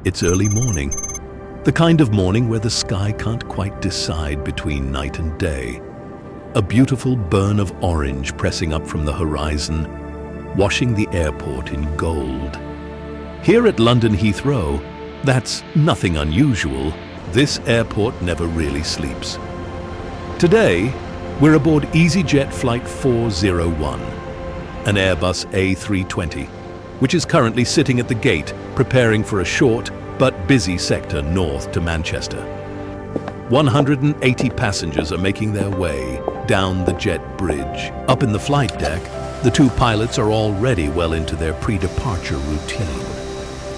It's early morning. The kind of morning where the sky can't quite decide between night and day. A beautiful burn of orange pressing up from the horizon, washing the airport in gold. Here at London Heathrow, that's nothing unusual. This airport never really sleeps. Today, we're aboard Easyjet Flight 401, an Airbus A320, which is currently sitting at the gate, preparing for a short but busy sector north to Manchester. 180 passengers are making their way down the jet bridge. Up in the flight deck, the two pilots are already well into their pre-departure routine.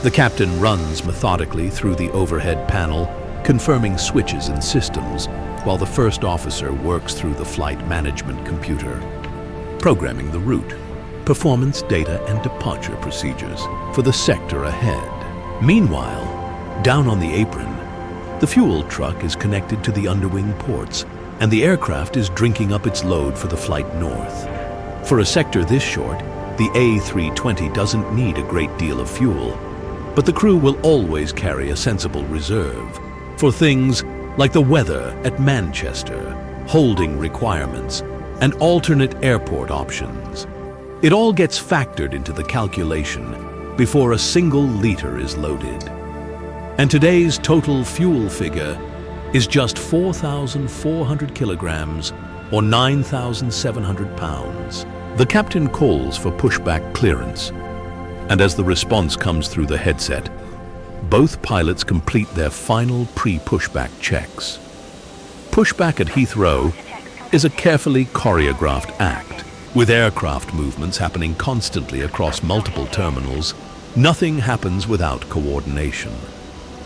The captain runs methodically through the overhead panel, confirming switches and systems, while the first officer works through the flight management computer, programming the route, performance data and departure procedures for the sector ahead. Meanwhile, down on the apron, the fuel truck is connected to the underwing ports, and the aircraft is drinking up its load for the flight north. For a sector this short, the A320 doesn't need a great deal of fuel, but the crew will always carry a sensible reserve for things like the weather at Manchester, holding requirements, and alternate airport options. It all gets factored into the calculation before a single liter is loaded. And today's total fuel figure is just 4,400 kilograms or 9,700 pounds. The captain calls for pushback clearance, and as the response comes through the headset, both pilots complete their final pre-pushback checks. Pushback at Heathrow is a carefully choreographed act. With aircraft movements happening constantly across multiple terminals, nothing happens without coordination.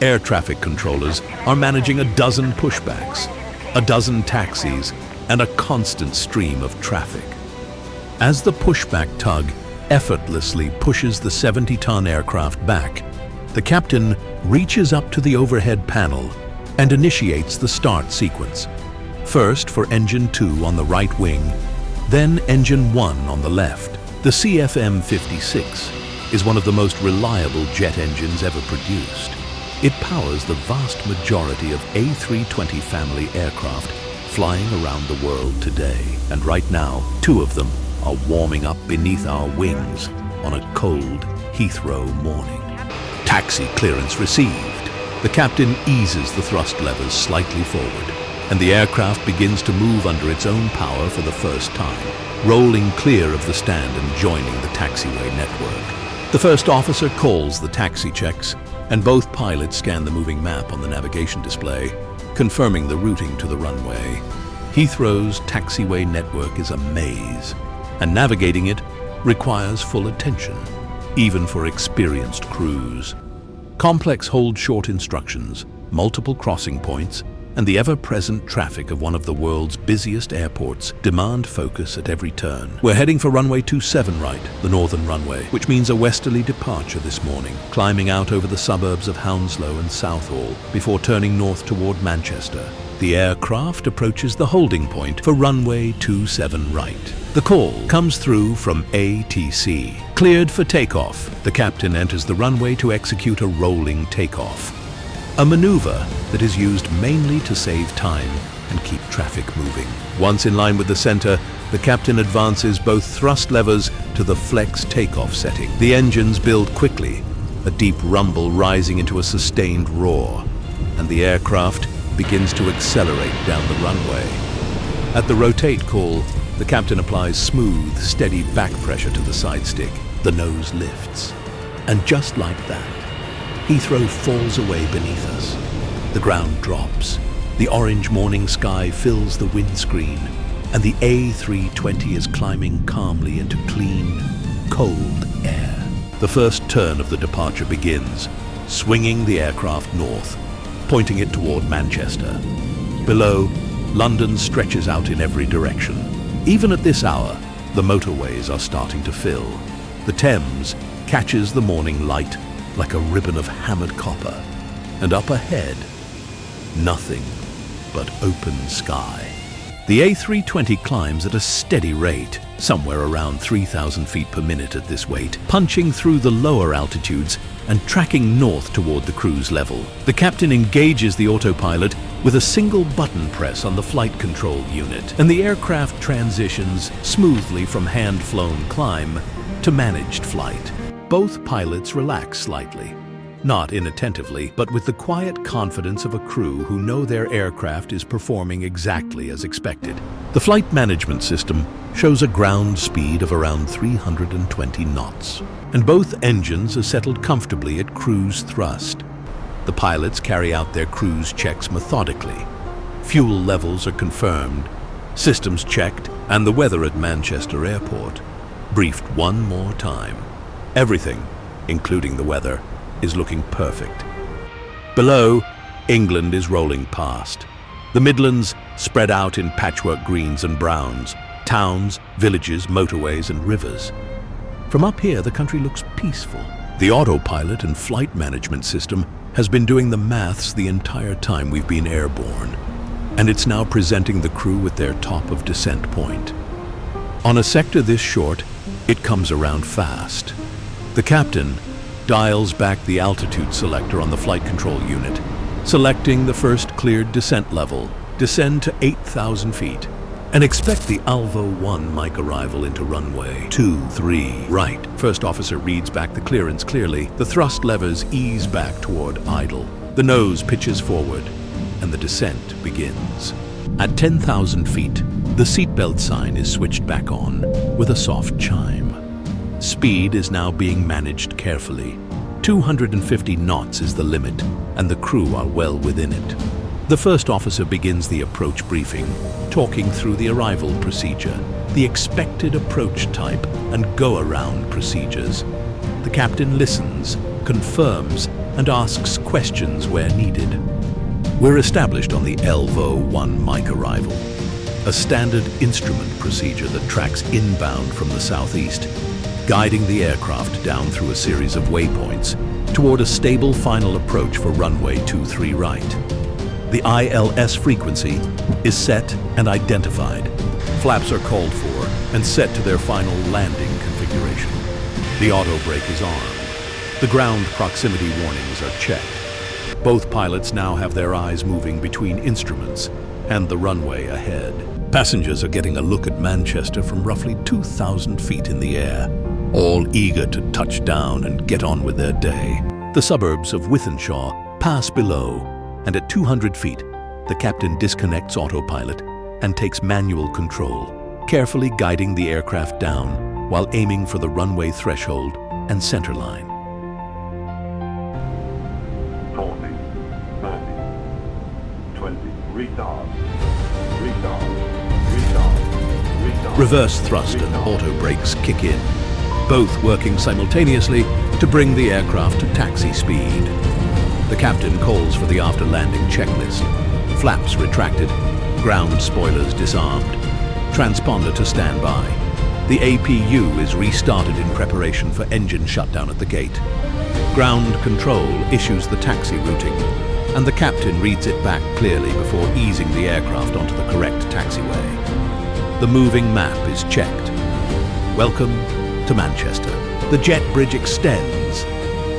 Air traffic controllers are managing a dozen pushbacks, a dozen taxis, and a constant stream of traffic. As the pushback tug effortlessly pushes the 70-ton aircraft back, the captain reaches up to the overhead panel and initiates the start sequence. First for engine 2 on the right wing, then engine 1 on the left. The CFM56 is one of the most reliable jet engines ever produced. It powers the vast majority of A320 family aircraft flying around the world today. And right now, 2 of them are warming up beneath our wings on a cold Heathrow morning. Taxi clearance received. The captain eases the thrust levers slightly forward, and the aircraft begins to move under its own power for the first time, rolling clear of the stand and joining the taxiway network. The first officer calls the taxi checks, and both pilots scan the moving map on the navigation display, confirming the routing to the runway. Heathrow's taxiway network is a maze, and navigating it requires full attention, even for experienced crews. Complex hold-short instructions, multiple crossing points, and the ever-present traffic of one of the world's busiest airports demand focus at every turn. We're heading for runway 27 right, the northern runway, which means a westerly departure this morning, climbing out over the suburbs of Hounslow and Southall before turning north toward Manchester. The aircraft approaches the holding point for runway 27 right. The call comes through from ATC. Cleared for takeoff. The captain enters the runway to execute a rolling takeoff, a maneuver that is used mainly to save time and keep traffic moving. Once in line with the center, the captain advances both thrust levers to the flex takeoff setting. The engines build quickly, a deep rumble rising into a sustained roar, and the aircraft begins to accelerate down the runway. At the rotate call, the captain applies smooth, steady back pressure to the side stick. The nose lifts, and just like that, Heathrow falls away beneath us. The ground drops, the orange morning sky fills the windscreen, and the A320 is climbing calmly into clean, cold air. The first turn of the departure begins, swinging the aircraft north, pointing it toward Manchester. Below, London stretches out in every direction. Even at this hour, the motorways are starting to fill. The Thames catches the morning light like a ribbon of hammered copper, and up ahead, nothing but open sky. The A320 climbs at a steady rate, somewhere around 3,000 feet per minute at this weight, punching through the lower altitudes and tracking north toward the cruise level. The captain engages the autopilot with a single button press on the flight control unit, and the aircraft transitions smoothly from hand-flown climb to managed flight. Both pilots relax slightly, not inattentively, but with the quiet confidence of a crew who know their aircraft is performing exactly as expected. The flight management system shows a ground speed of around 320 knots, and both engines are settled comfortably at cruise thrust. The pilots carry out their cruise checks methodically. Fuel levels are confirmed, systems checked, and the weather at Manchester Airport briefed one more time. Everything, including the weather, is looking perfect. Below, England is rolling past. The Midlands spread out in patchwork greens and browns, towns, villages, motorways, and rivers. From up here, the country looks peaceful. The autopilot and flight management system has been doing the maths the entire time we've been airborne, and it's now presenting the crew with their top of descent point. On a sector this short, it comes around fast. The captain dials back the altitude selector on the flight control unit, selecting the first cleared descent level, descend to 8,000 feet, and expect the Alvo 1 mic arrival into runway 23 right. First officer reads back the clearance clearly. The thrust levers ease back toward idle. The nose pitches forward, and the descent begins. At 10,000 feet, the seatbelt sign is switched back on with a soft chime. Speed is now being managed carefully. 250 knots is the limit, and the crew are well within it. The first officer begins the approach briefing, talking through the arrival procedure, the expected approach type, and go-around procedures. The captain listens, confirms, and asks questions where needed. We're established on the Alvo 1 mic arrival, a standard instrument procedure that tracks inbound from the southeast, guiding the aircraft down through a series of waypoints toward a stable final approach for runway 23 right. The ILS frequency is set and identified. Flaps are called for and set to their final landing configuration. The auto brake is armed. The ground proximity warnings are checked. Both pilots now have their eyes moving between instruments and the runway ahead. Passengers are getting a look at Manchester from roughly 2,000 feet in the air, all eager to touch down and get on with their day. The suburbs of Wythenshawe pass below, and at 200 feet, the captain disconnects autopilot and takes manual control, carefully guiding the aircraft down while aiming for the runway threshold and centerline. 40, 30, 20, retard. Reverse thrust and auto brakes kick in, both working simultaneously to bring the aircraft to taxi speed. The captain calls for the after-landing checklist. Flaps retracted, ground spoilers disarmed, transponder to standby. The APU is restarted in preparation for engine shutdown at the gate. Ground control issues the taxi routing, and the captain reads it back clearly before easing the aircraft onto the correct taxiway. The moving map is checked. Welcome to Manchester. The jet bridge extends.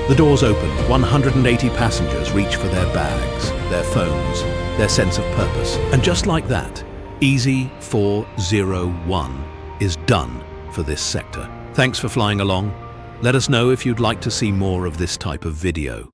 The doors open. 180 passengers reach for their bags, their phones, their sense of purpose. And just like that, Easy 401 is done for this sector. Thanks for flying along. Let us know if you'd like to see more of this type of video.